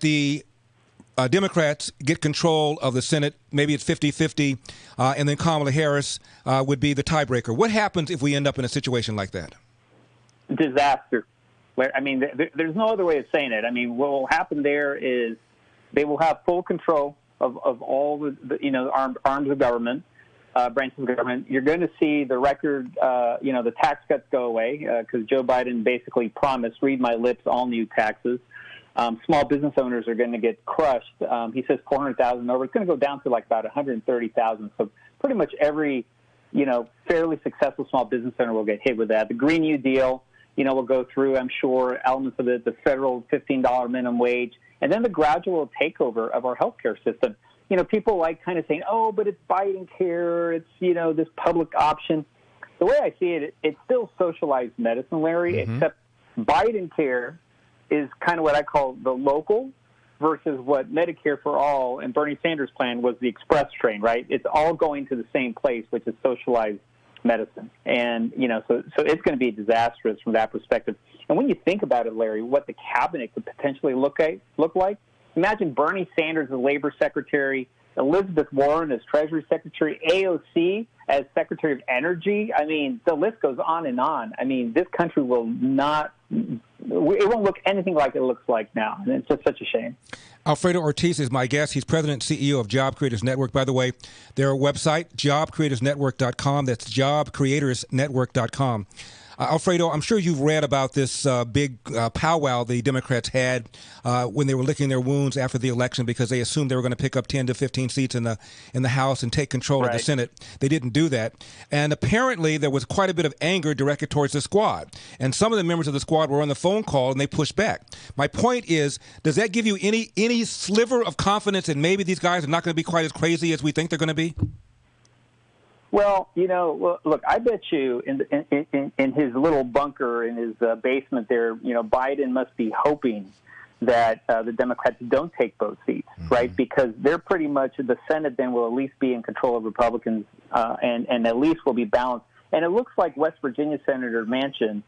the Democrats get control of the Senate, maybe it's 50-50, and then Kamala Harris would be the tiebreaker. What happens if we end up in a situation like that? Disaster. I mean, there's no other way of saying it. I mean, what will happen there is they will have full control of all the arms of government, branches of government. You're going to see the record, the tax cuts go away because Joe Biden basically promised, read my lips, all new taxes. Small business owners are going to get crushed. He says 400,000 over. It's going to go down to like about 130,000. So pretty much every, fairly successful small business owner will get hit with that. The Green New Deal, will go through, I'm sure, elements of it, the federal $15 minimum wage, and then the gradual takeover of our healthcare system. People like kind of saying, oh, but it's Biden care, it's, this public option. The way I see it, it's still socialized medicine, Larry, except Biden care is kind of what I call the local versus what Medicare for All and Bernie Sanders' plan was the express train, right? It's all going to the same place, which is socialized medicine. And, so it's going to be disastrous from that perspective. And when you think about it, Larry, what the cabinet could potentially look like, imagine Bernie Sanders as Labor Secretary, Elizabeth Warren as Treasury Secretary, AOC as Secretary of Energy. I mean, the list goes on and on. I mean, this country will not, it won't look anything like it looks like now. And it's just such a shame. Alfredo Ortiz is my guest. He's president and CEO of Job Creators Network. By the way, their website, jobcreatorsnetwork.com. That's jobcreatorsnetwork.com. Alfredo, I'm sure you've read about this big powwow the Democrats had when they were licking their wounds after the election because they assumed they were going to pick up 10 to 15 seats in the House and take control of the Senate. They didn't do that. And apparently there was quite a bit of anger directed towards the squad. And some of the members of the squad were on the phone call and they pushed back. My point is, does that give you any sliver of confidence that maybe these guys are not going to be quite as crazy as we think they're going to be? Well, look, I bet you in his little bunker in his basement there, Biden must be hoping that the Democrats don't take both seats, right? Because they're pretty much, the Senate then will at least be in control of Republicans and at least will be balanced. And it looks like West Virginia Senator Manchin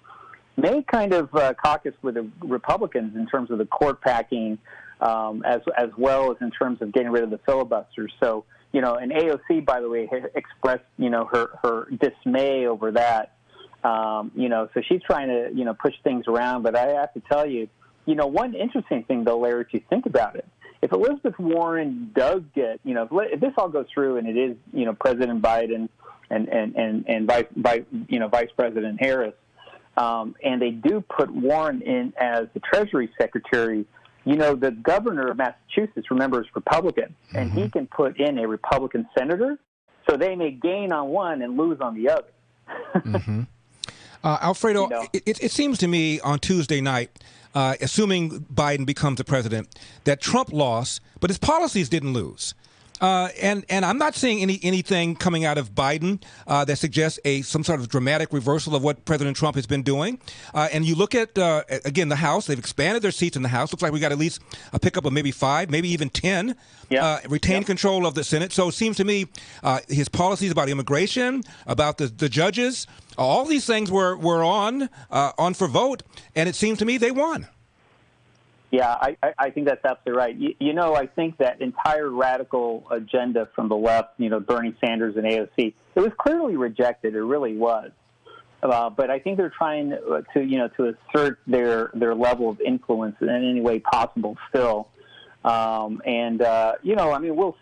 may kind of caucus with the Republicans in terms of the court packing as well as in terms of getting rid of the filibusters. So, and AOC, by the way, expressed, her dismay over that. So she's trying to, push things around. But I have to tell you, one interesting thing, though, Larry, if you think about it, if Elizabeth Warren does get, if this all goes through and it is, President Biden and Vice President Harris, and they do put Warren in as the Treasury Secretary, the governor of Massachusetts, remember, is Republican, and he can put in a Republican senator, so they may gain on one and lose on the other. Alfredo, it seems to me on Tuesday night, assuming Biden becomes the president, that Trump lost, but his policies didn't lose. And I'm not seeing anything coming out of Biden that suggests some sort of dramatic reversal of what President Trump has been doing. And you look at, again, the House. They've expanded their seats in the House. Looks like we got at least a pickup of maybe 5, maybe even 10. Retain control of the Senate. So it seems to me his policies about immigration, about the judges, all these things were on for vote. And it seems to me they won. Yeah, I think that's absolutely right. I think that entire radical agenda from the left, Bernie Sanders and AOC, it was clearly rejected. It really was. But I think they're trying to assert their level of influence in any way possible still. We'll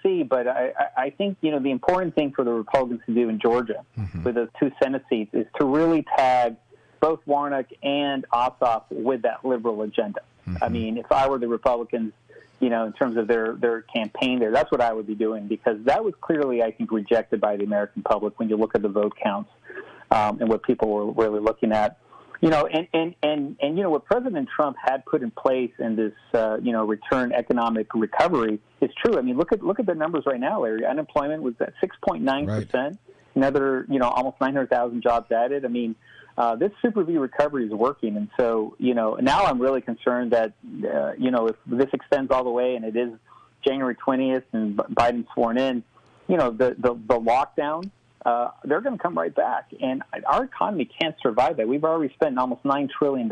see. But I think, the important thing for the Republicans to do in Georgia with those 2 Senate seats is to really tag both Warnock and Ossoff with that liberal agenda. I mean, if I were the Republicans, in terms of their campaign there, that's what I would be doing, because that was clearly, I think, rejected by the American public when you look at the vote counts and what people were really looking at. What President Trump had put in place in this, return economic recovery is true. I mean, look at the numbers right now, Larry. Unemployment was at 6.9%. Another, almost 900,000 jobs added. I mean, this Super V recovery is working. And so, now I'm really concerned that, if this extends all the way and it is January 20th and Biden's sworn in, the lockdown, they're going to come right back. And our economy can't survive that. We've already spent almost $9 trillion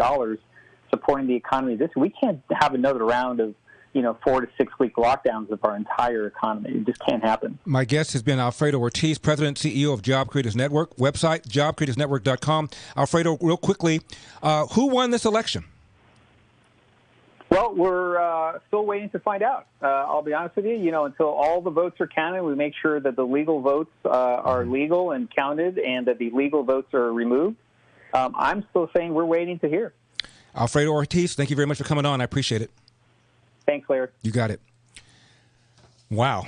supporting the economy. We can't have another round of, 4 to 6 week lockdowns of our entire economy. It just can't happen. My guest has been Alfredo Ortiz, President and CEO of Job Creators Network. Website, jobcreatorsnetwork.com. Alfredo, real quickly, who won this election? Well, we're still waiting to find out. I'll be honest with you. Until all the votes are counted, we make sure that the legal votes are legal and counted, and that the illegal votes are removed. I'm still saying we're waiting to hear. Alfredo Ortiz, thank you very much for coming on. I appreciate it. Thanks, Larry. You got it. Wow.